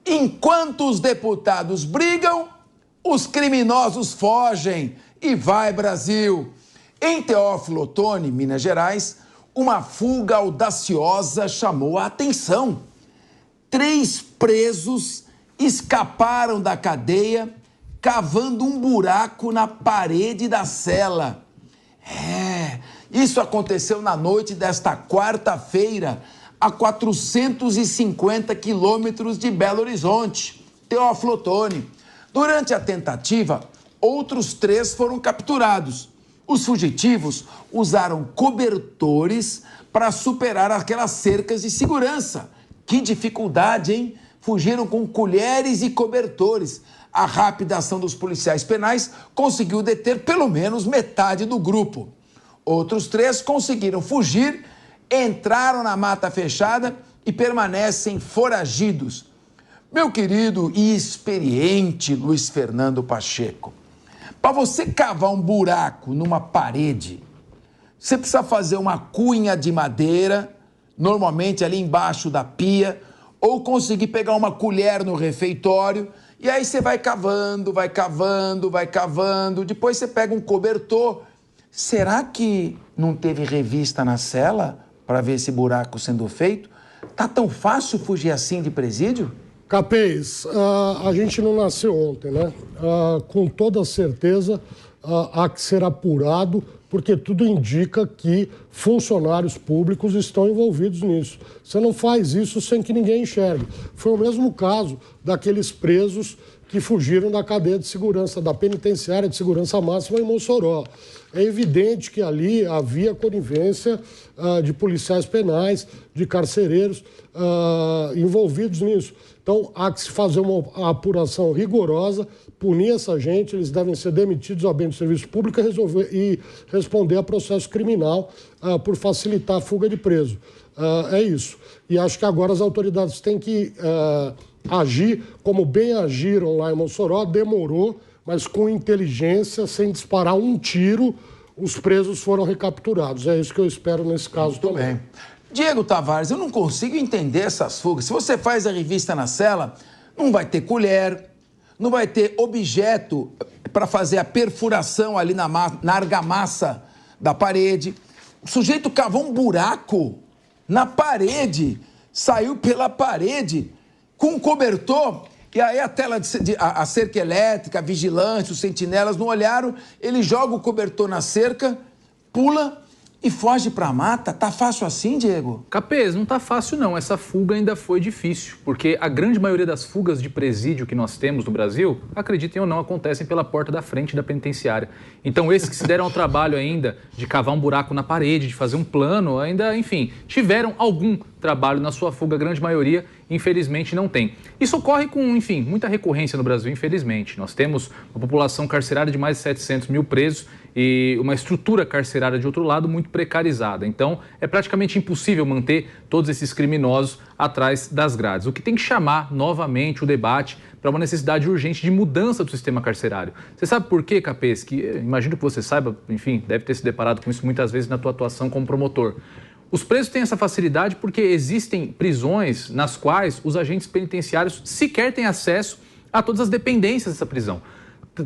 Enquanto os deputados brigam, os criminosos fogem. E vai, Brasil! Em Teófilo Otoni, Minas Gerais, uma fuga audaciosa chamou a atenção. 3 presos escaparam da cadeia cavando um buraco na parede da cela. Isso aconteceu na noite desta quarta-feira, a 450 quilômetros de Belo Horizonte, Teófilo Otoni. Durante a tentativa, outros 3 foram capturados. Os fugitivos usaram cobertores para superar aquelas cercas de segurança. Que dificuldade, hein? Fugiram com colheres e cobertores. A rápida ação dos policiais penais conseguiu deter pelo menos metade do grupo. Outros 3 conseguiram fugir, entraram na mata fechada e permanecem foragidos. Meu querido e experiente Luiz Fernando Pacheco, para você cavar um buraco numa parede, você precisa fazer uma cunha de madeira, normalmente ali embaixo da pia, ou conseguir pegar uma colher no refeitório, e aí você vai cavando, depois você pega um cobertor. Será que não teve revista na cela para ver esse buraco sendo feito? Tá tão fácil fugir assim de presídio? Capês, a gente não nasceu ontem, né? Com toda certeza há que ser apurado, porque tudo indica que funcionários públicos estão envolvidos nisso. Você não faz isso sem que ninguém enxergue. Foi o mesmo caso daqueles presos que fugiram da cadeia de segurança, da penitenciária de segurança máxima em Mossoró. É evidente que ali havia conivência de policiais penais, de carcereiros envolvidos nisso. Então, há que se fazer uma apuração rigorosa, punir essa gente, eles devem ser demitidos ao bem do serviço público e responder a processo criminal por facilitar a fuga de preso. É isso. E acho que agora as autoridades têm que agir como bem agiram lá em Mossoró. Demorou, mas com inteligência, sem disparar um tiro, os presos foram recapturados. É isso que eu espero nesse caso também. Bem. Diego Tavares, eu não consigo entender essas fugas. Se você faz a revista na cela, não vai ter colher, não vai ter objeto para fazer a perfuração ali na argamassa da parede. O sujeito cavou um buraco na parede, saiu pela parede com um cobertor, e aí a cerca elétrica, a vigilância, os sentinelas não olharam, ele joga o cobertor na cerca, pula e foge pra mata. Tá fácil assim, Diego? Capês, não tá fácil não. Essa fuga ainda foi difícil, porque a grande maioria das fugas de presídio que nós temos no Brasil, acreditem ou não, acontecem pela porta da frente da penitenciária. Então esses que se deram ao trabalho ainda de cavar um buraco na parede, de fazer um plano, ainda, enfim, tiveram algum trabalho na sua fuga. A grande maioria, infelizmente, não tem. Isso ocorre com, enfim, muita recorrência no Brasil, infelizmente. Nós temos uma população carcerária de mais de 700 mil presos e uma estrutura carcerária, de outro lado, muito precarizada. Então, é praticamente impossível manter todos esses criminosos atrás das grades. O que tem que chamar novamente o debate para uma necessidade urgente de mudança do sistema carcerário. Você sabe por quê, Capês? Que imagino que você saiba, enfim, deve ter se deparado com isso muitas vezes na tua atuação como promotor. Os presos têm essa facilidade porque existem prisões nas quais os agentes penitenciários sequer têm acesso a todas as dependências dessa prisão.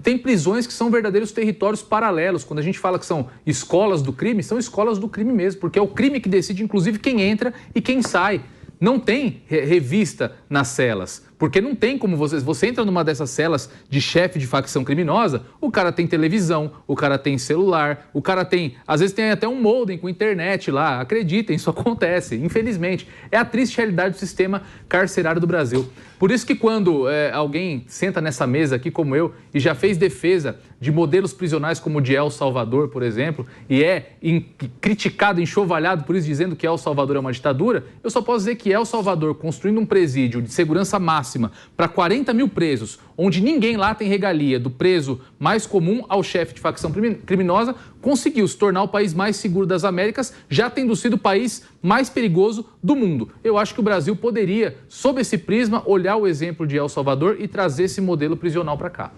Tem prisões que são verdadeiros territórios paralelos. Quando a gente fala que são escolas do crime, são escolas do crime mesmo, porque é o crime que decide, inclusive, quem entra e quem sai. Não tem revista nas celas, porque não tem como você entra numa dessas celas de chefe de facção criminosa, o cara tem televisão, o cara tem celular, o cara tem, às vezes tem até um modem com internet lá. Acreditem, isso acontece, infelizmente. É a triste realidade do sistema carcerário do Brasil. Por isso que quando alguém senta nessa mesa aqui como eu e já fez defesa de modelos prisionais como o de El Salvador, por exemplo, e criticado, enxovalhado por isso, dizendo que El Salvador é uma ditadura, eu só posso dizer que El Salvador, construindo um presídio de segurança máxima para 40 mil presos, onde ninguém lá tem regalia, do preso mais comum ao chefe de facção criminosa, conseguiu se tornar o país mais seguro das Américas, já tendo sido o país mais perigoso do mundo. Eu acho que o Brasil poderia, sob esse prisma, olhar o exemplo de El Salvador e trazer esse modelo prisional para cá.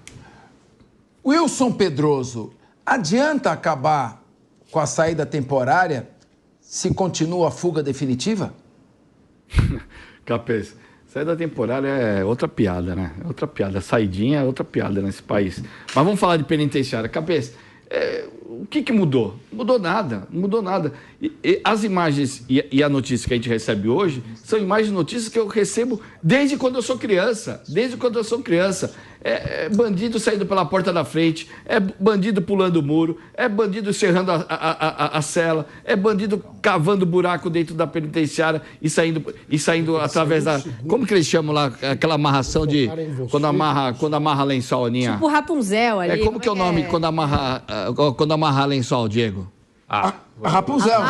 Wilson Pedroso, adianta acabar com a saída temporária se continua a fuga definitiva? Capês, Saída temporária é outra piada, né? Outra piada. Saidinha é outra piada nesse país. Mas vamos falar de penitenciária. Cabeça, o que mudou? Mudou nada, não mudou nada. E as imagens e a notícia que a gente recebe hoje são imagens e notícias que eu recebo desde quando eu sou criança. Desde quando eu sou criança. É bandido saindo pela porta da frente, é bandido pulando o muro, é bandido serrando a cela, é bandido cavando buraco dentro da penitenciária e saindo através da... Como que eles chamam lá? Aquela amarração de... Quando amarra lençol, Aninha. Tipo Rapunzel ali. Como que é o nome quando amarra lençol, Diego? Rapunzel.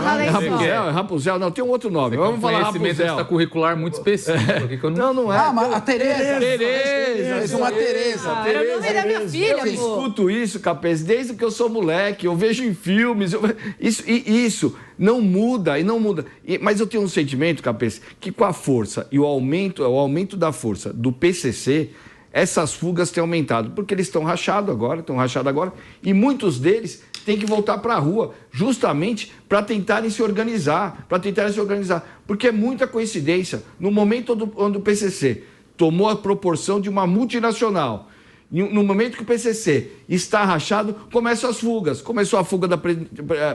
Rapunzel, não, tem um outro nome. Vamos falar Rapunzel. Curricular muito específico. Não é. Mas a Tereza. Tereza. Uma Tereza. Era o nome da minha filha, Eu escuto isso, Capês, desde que eu sou moleque. Eu vejo em filmes. Isso não muda e não muda. Mas eu tenho um sentimento, Capês, que com a força e o aumento da força do PCC, essas fugas têm aumentado, porque eles estão rachados agora, e muitos deles têm que voltar para a rua, justamente para tentarem se organizar, porque é muita coincidência. No momento onde o PCC tomou a proporção de uma multinacional, no momento que o PCC está rachado, começam as fugas. Começou a fuga da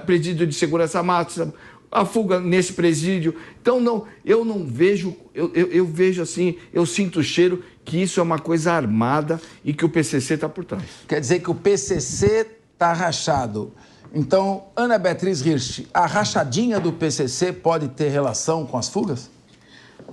presídio de segurança máxima, a fuga nesse presídio. Então, eu não vejo, eu vejo assim, eu sinto o cheiro que isso é uma coisa armada e que o PCC está por trás. Quer dizer que o PCC está rachado. Então, Ana Beatriz Hirsch, a rachadinha do PCC pode ter relação com as fugas?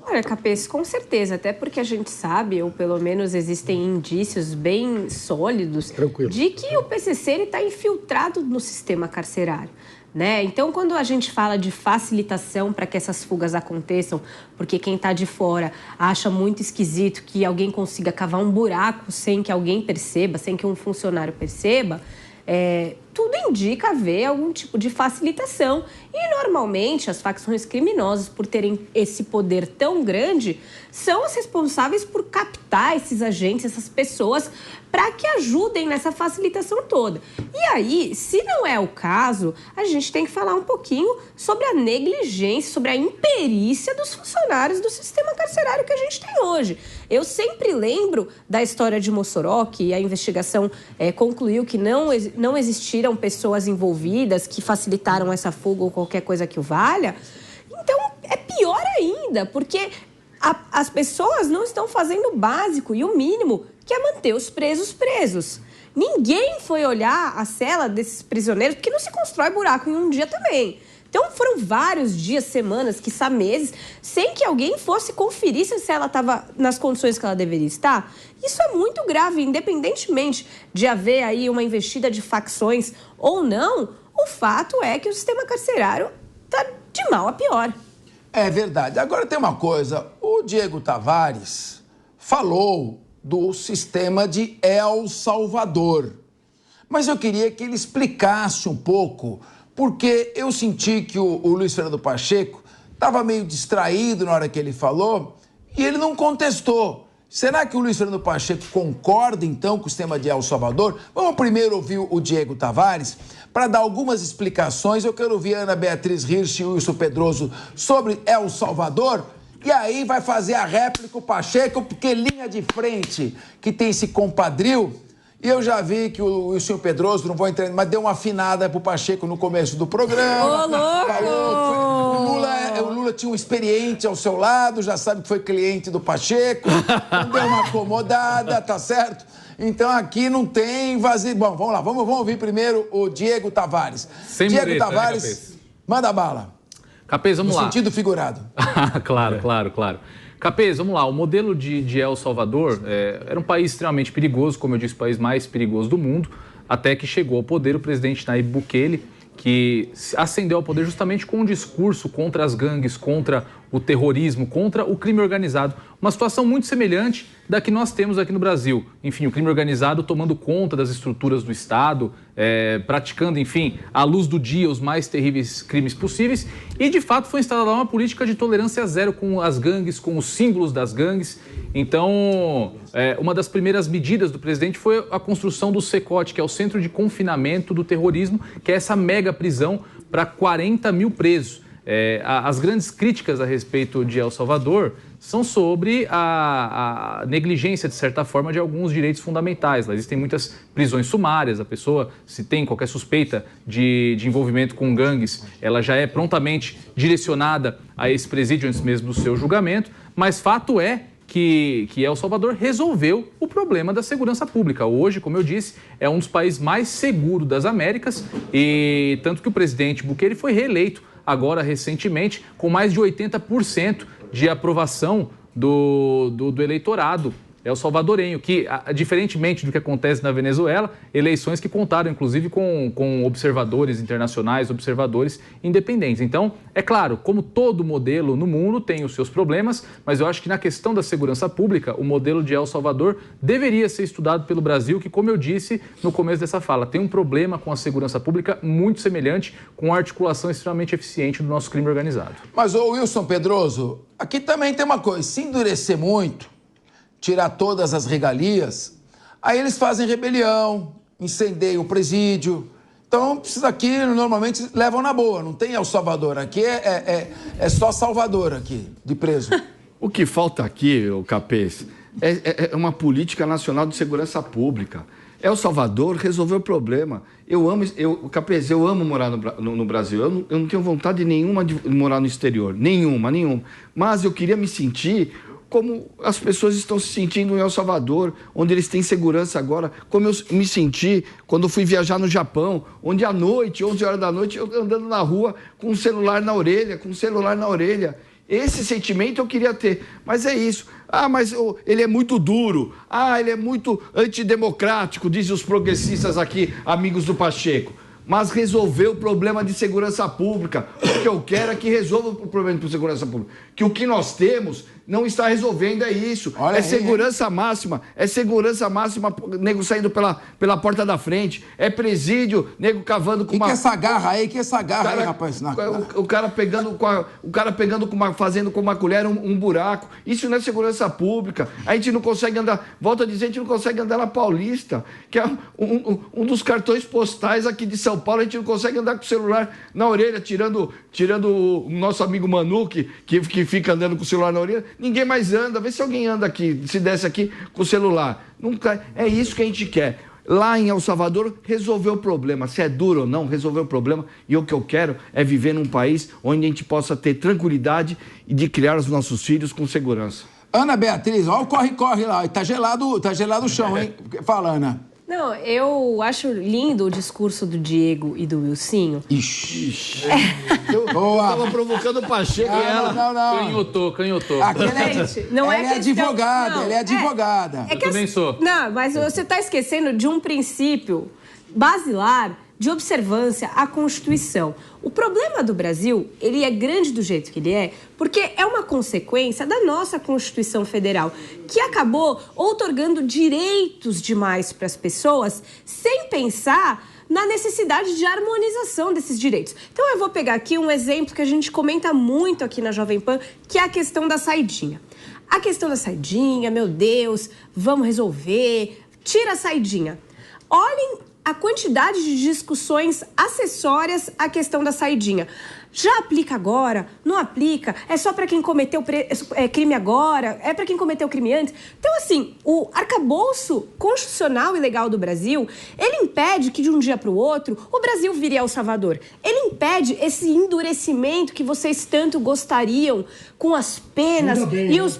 Olha, Capês, com certeza, até porque a gente sabe, ou pelo menos existem indícios bem sólidos, de que o PCC está infiltrado no sistema carcerário. Né? Então, quando a gente fala de facilitação para que essas fugas aconteçam, porque quem está de fora acha muito esquisito que alguém consiga cavar um buraco sem que alguém perceba, sem que um funcionário perceba, tudo indica haver algum tipo de facilitação. E, normalmente, as facções criminosas, por terem esse poder tão grande, são as responsáveis por captar esses agentes, essas pessoas, para que ajudem nessa facilitação toda. E aí, se não é o caso, a gente tem que falar um pouquinho sobre a negligência, sobre a imperícia dos funcionários do sistema carcerário que a gente tem hoje. Eu sempre lembro da história de Mossoró, que a investigação concluiu que não existiram pessoas envolvidas que facilitaram essa fuga ou qualquer coisa que o valha. Então, é pior ainda, porque as pessoas não estão fazendo o básico e o mínimo, que é manter os presos. Ninguém foi olhar a cela desses prisioneiros, porque não se constrói buraco em um dia também. Então, foram vários dias, semanas, quiçá meses, sem que alguém fosse conferir se ela estava nas condições que ela deveria estar. Isso é muito grave, independentemente de haver aí uma investida de facções ou não, o fato é que o sistema carcerário está de mal a pior. É verdade. Agora tem uma coisa, o Diego Tavares falou do sistema de El Salvador, mas eu queria que ele explicasse um pouco, porque eu senti que o Luiz Fernando Pacheco estava meio distraído na hora que ele falou e ele não contestou. Será que o Luiz Fernando Pacheco concorda, então, com o sistema de El Salvador? Vamos primeiro ouvir o Diego Tavares para dar algumas explicações. Eu quero ouvir a Ana Beatriz Hirsch e o Wilson Pedroso sobre El Salvador. E aí vai fazer a réplica o Pacheco, porque linha de frente que tem esse compadril. E eu já vi que o Wilson Pedroso, não vou entrar, mas deu uma afinada pro Pacheco no começo do programa. Ô, louco! Falou, o Lula tinha um experiente ao seu lado, já sabe que foi cliente do Pacheco, então deu uma acomodada, tá certo? Então aqui não tem vazio. Bom, vamos lá, vamos ouvir primeiro o Diego Tavares. Sem Diego mureta, Tavares, né, manda bala. Capês, vamos lá. No sentido figurado. Claro. Capês, vamos lá. O modelo de El Salvador era um país extremamente perigoso, como eu disse, o país mais perigoso do mundo, até que chegou ao poder o presidente Nayib Bukele, que ascendeu ao poder justamente com um discurso contra as gangues, contra o terrorismo, contra o crime organizado. Uma situação muito semelhante da que nós temos aqui no Brasil. Enfim, o crime organizado tomando conta das estruturas do Estado, praticando, enfim, à luz do dia, os mais terríveis crimes possíveis. E, de fato, foi instalada uma política de tolerância zero com as gangues, com os símbolos das gangues. Então, uma das primeiras medidas do presidente foi a construção do CECOT, que é o Centro de Confinamento do Terrorismo, que é essa mega prisão para 40 mil presos. As grandes críticas a respeito de El Salvador são sobre a negligência, de certa forma, de alguns direitos fundamentais. Lá existem muitas prisões sumárias, a pessoa, se tem qualquer suspeita de envolvimento com gangues, ela já é prontamente direcionada a esse presídio antes mesmo do seu julgamento, mas fato é que El Salvador resolveu o problema da segurança pública. Hoje, como eu disse, é um dos países mais seguros das Américas, e tanto que o presidente Bukele foi reeleito agora recentemente com mais de 80% de aprovação do eleitorado el-salvadorenho, que, diferentemente do que acontece na Venezuela, eleições que contaram, inclusive, com observadores internacionais, observadores independentes. Então, é claro, como todo modelo no mundo tem os seus problemas, mas eu acho que na questão da segurança pública, o modelo de El Salvador deveria ser estudado pelo Brasil, que, como eu disse no começo dessa fala, tem um problema com a segurança pública muito semelhante, com a articulação extremamente eficiente do nosso crime organizado. Mas, ô Wilson Pedroso, aqui também tem uma coisa, se endurecer muito, tirar todas as regalias, aí eles fazem rebelião, incendeiam o presídio. Então, isso daqui normalmente levam na boa, não tem El Salvador. Aqui é só Salvador aqui, de preso. O que falta aqui, o Capês, é uma política nacional de segurança pública. El Salvador resolveu o problema. Capês, eu amo morar no Brasil. Eu não tenho vontade nenhuma de morar no exterior. Nenhuma. Mas eu queria me sentir como as pessoas estão se sentindo em El Salvador, onde eles têm segurança agora, como eu me senti quando fui viajar no Japão, onde à noite, 11 horas da noite, eu andando na rua com um celular na orelha, Esse sentimento eu queria ter, mas é isso. Mas ele é muito duro, ele é muito antidemocrático, dizem os progressistas aqui, amigos do Pacheco. Mas resolveu o problema de segurança pública. O que eu quero é que resolva o problema de segurança pública. Que o que nós temos não está resolvendo, é isso. Segurança máxima, nego saindo pela porta da frente, é presídio, nego cavando com uma... Que essa garra aí, rapaz? O cara pegando fazendo com uma colher um buraco. Isso não é segurança pública. A gente não consegue andar, volto a dizer, a gente não consegue andar na Paulista, que é um dos cartões postais aqui de São Paulo, a gente não consegue andar com o celular na orelha, tirando o nosso amigo Manu, que fica andando com o celular na orelha. Ninguém mais anda. Vê se alguém anda aqui, se desce aqui com o celular. Nunca. É isso que a gente quer. Lá em El Salvador, resolveu o problema. Se é duro ou não, resolveu o problema. E o que eu quero é viver num país onde a gente possa ter tranquilidade e de criar os nossos filhos com segurança. Ana Beatriz, olha o corre-corre lá. Tá gelado o chão, hein? Fala, Ana. Não, eu acho lindo o discurso do Diego e do Wilsinho. Ixi. Eu tava provocando o Pacheco e ela... Não. Canhotou. Não ela é advogada, ela é advogada. Eu também sou. Não, mas você está esquecendo de um princípio basilar de observância à Constituição. O problema do Brasil, ele é grande do jeito que ele é, porque é uma consequência da nossa Constituição Federal, que acabou outorgando direitos demais para as pessoas, sem pensar na necessidade de harmonização desses direitos. Então, eu vou pegar aqui um exemplo que a gente comenta muito aqui na Jovem Pan, que é a questão da saidinha. A questão da saidinha, meu Deus, vamos resolver, tira a saidinha. Olhem a quantidade de discussões acessórias à questão da saidinha. Já aplica agora? Não aplica? É só para quem cometeu crime agora? É para quem cometeu crime antes? Então, assim, o arcabouço constitucional e legal do Brasil, ele impede que de um dia para o outro o Brasil vire El Salvador. Ele impede esse endurecimento que vocês tanto gostariam com as penas e os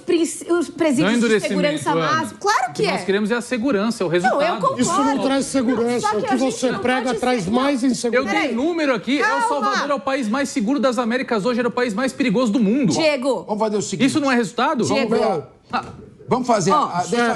presídios de segurança máxima. Claro que é. O que nós queremos é a segurança, é o resultado. Não, eu concordo. Isso não traz segurança. O que você prega traz mais insegurança. Eu dei número aqui. El Salvador é o país mais seguro das Américas hoje, era o país mais perigoso do mundo. Diego. Vamos fazer o seguinte. Isso não é resultado? Diego. Vamos fazer...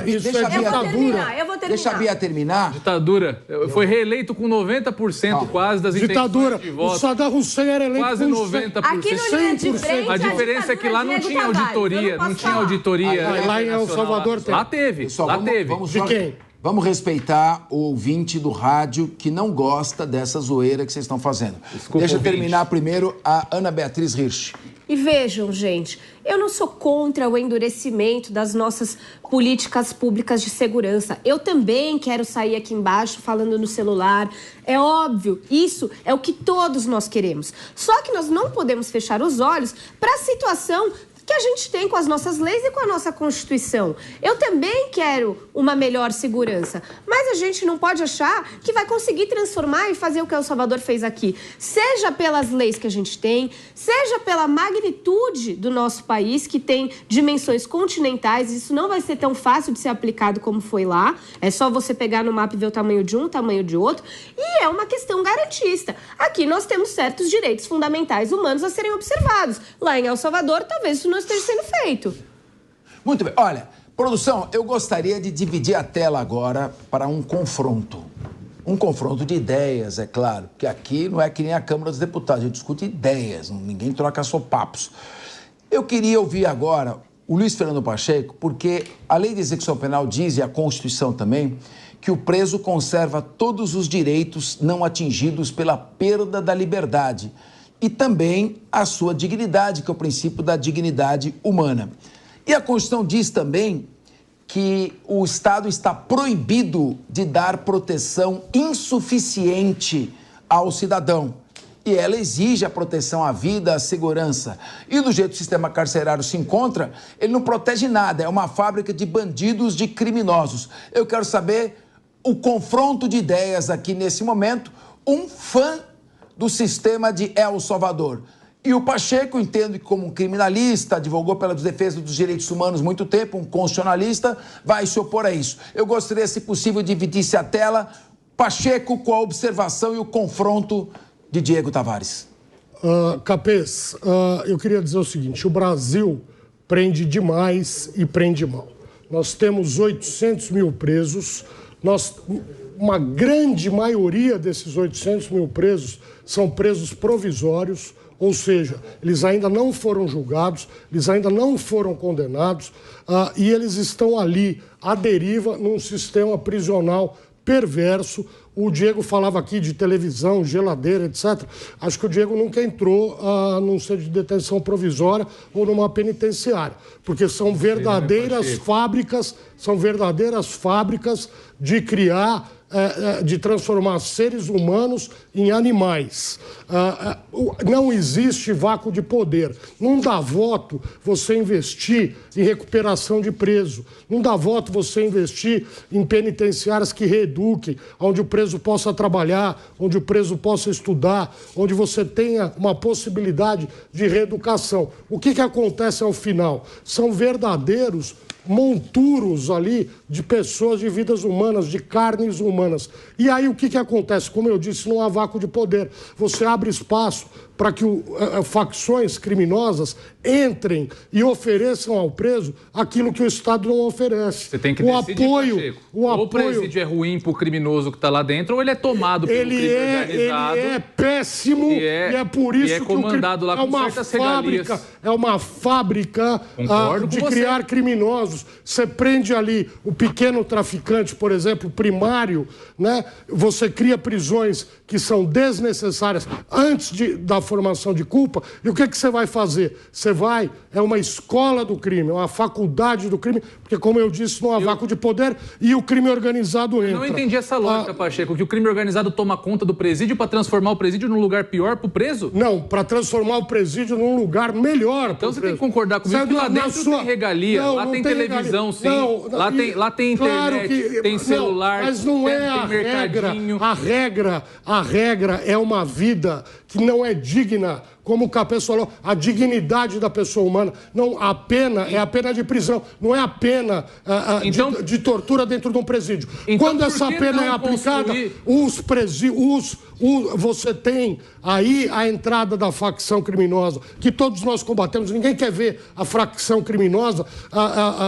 Deixa a ditadura. Eu vou terminar. Deixa a Bia terminar. Ditadura. Foi reeleito com 90% quase das ditadura. intenções de voto. O Saddam Hussein era eleito quase com 90%. Aqui no Linha de Frente, a diferença é que lá não tinha auditoria. Não tinha auditoria. Lá em El Salvador tem. Lá teve. Pessoal, lá teve. De quem? Vamos respeitar o ouvinte do rádio que não gosta dessa zoeira que vocês estão fazendo. Desculpa, Deixa eu ouvinte. terminar primeiro a Ana Beatriz Hirsch. E vejam, gente, eu não sou contra o endurecimento das nossas políticas públicas de segurança. Eu também quero sair aqui embaixo falando no celular. É óbvio, isso é o que todos nós queremos. Só que nós não podemos fechar os olhos para a situação que a gente tem com as nossas leis e com a nossa Constituição. Eu também quero uma melhor segurança, mas a gente não pode achar que vai conseguir transformar e fazer o que El Salvador fez aqui, seja pelas leis que a gente tem, seja pela magnitude do nosso país, que tem dimensões continentais. Isso não vai ser tão fácil de ser aplicado como foi lá, é só você pegar no mapa e ver o tamanho de um, o tamanho de outro, e é uma questão garantista. Aqui nós temos certos direitos fundamentais humanos a serem observados. Lá em El Salvador, talvez isso não esteja sendo feito. Muito bem. Olha, produção, eu gostaria de dividir a tela agora para um confronto. Um confronto de ideias, é claro, porque aqui não é que nem a Câmara dos Deputados, a gente discute ideias, ninguém troca sopapos. Eu queria ouvir agora o Luiz Fernando Pacheco, porque a Lei de Execução Penal diz, e a Constituição também, que o preso conserva todos os direitos não atingidos pela perda da liberdade e também a sua dignidade, que é o princípio da dignidade humana. E a Constituição diz também que o Estado está proibido de dar proteção insuficiente ao cidadão. E ela exige a proteção à vida, à segurança. E do jeito que o sistema carcerário se encontra, ele não protege nada, é uma fábrica de bandidos, de criminosos. Eu quero saber o confronto de ideias aqui nesse momento, um fã do sistema de El Salvador. E o Pacheco, entendo que como um criminalista, advogou pela defesa dos direitos humanos há muito tempo, um constitucionalista, vai se opor a isso. Eu gostaria, se possível, de dividir-se a tela. Pacheco com a observação e o confronto de Diego Tavares. Capês, eu queria dizer o seguinte, o Brasil prende demais e prende mal. Nós temos 800 mil presos, uma grande maioria desses 800 mil presos são presos provisórios, ou seja, eles ainda não foram julgados, eles ainda não foram condenados, e eles estão ali à deriva num sistema prisional perverso. O Diego falava aqui de televisão, geladeira, etc. Acho que o Diego nunca entrou num centro de detenção provisória ou numa penitenciária, porque são verdadeiras fábricas de criar, de transformar seres humanos em animais. Não existe vácuo de poder. Não dá voto você investir em recuperação de preso. Não dá voto você investir em penitenciárias que reeduquem, onde o preso possa trabalhar, onde o preso possa estudar, onde você tenha uma possibilidade de reeducação. O que acontece ao final? São verdadeiros monturos ali de pessoas, de vidas humanas, de carnes humanas. E aí o que acontece? Como eu disse, não há vácuo de poder. Você abre espaço para que facções criminosas entrem e ofereçam ao preso aquilo que o Estado não oferece. Você tem que decidir, Pacheco. Ou o presídio é ruim para o criminoso que está lá dentro, ou ele é tomado pelo crime organizado. Ele é péssimo e é por isso que comandado lá com certas regalias. É uma fábrica de criar criminosos. Você prende ali o pequeno traficante, por exemplo, primário, né? Você cria prisões que são desnecessárias antes da formação de culpa. E o que você vai fazer? É uma escola do crime, é uma faculdade do crime, porque, como eu disse, não há vácuo de poder e o crime organizado entra. Eu não entendi essa lógica, Pacheco, que o crime organizado toma conta do presídio para transformar o presídio num lugar pior para o preso? Não, para transformar o presídio num lugar melhor. Então você tem que concordar comigo que lá dentro tem regalia, lá tem televisão, sim, lá tem internet, tem celular, mas não é a regra. A regra é uma vida que não é digna, como o Capês falou, a dignidade da pessoa humana. Não, a pena é a pena de prisão, não é a pena de tortura dentro de um presídio. Então, quando essa pena é aplicada, você tem aí a entrada da facção criminosa, que todos nós combatemos. Ninguém quer ver a facção criminosa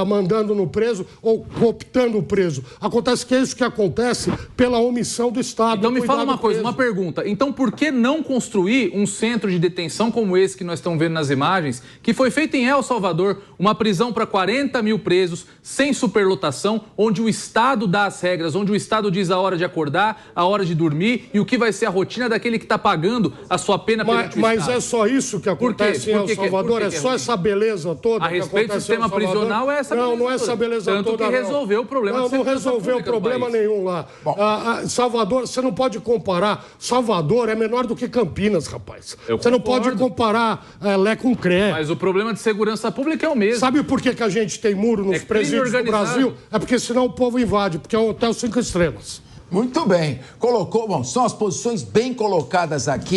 mandando no preso ou cooptando o preso. Acontece que é isso que acontece pela omissão do Estado. Então me fala uma coisa, uma pergunta. Então por que não construir um centro de detenção como esse que nós estamos vendo nas imagens, que foi feito em El Salvador, uma prisão para 40 mil presos, sem superlotação, onde o Estado dá as regras, onde o Estado diz a hora de acordar, a hora de dormir e o que vai ser a rotina daquele que está pagando a sua pena perante o Mas Estado. é só isso que acontece em El Salvador? É só essa beleza toda? A respeito do sistema prisional é essa beleza. Não é essa beleza toda. Tanto que resolveu o problema. Não resolveu problema nenhum lá. Salvador, você não pode comparar. Salvador é menor do que Campinas. Campinas, rapaz. Eu Você não concordo. pode comparar Lé com CRE. Mas o problema de segurança pública é o mesmo. Sabe por que a gente tem muro nos crime presídios do organizado. Brasil? É porque senão o povo invade, porque é um hotel 5 estrelas. Muito bem. Colocou, bom, são as posições bem colocadas aqui.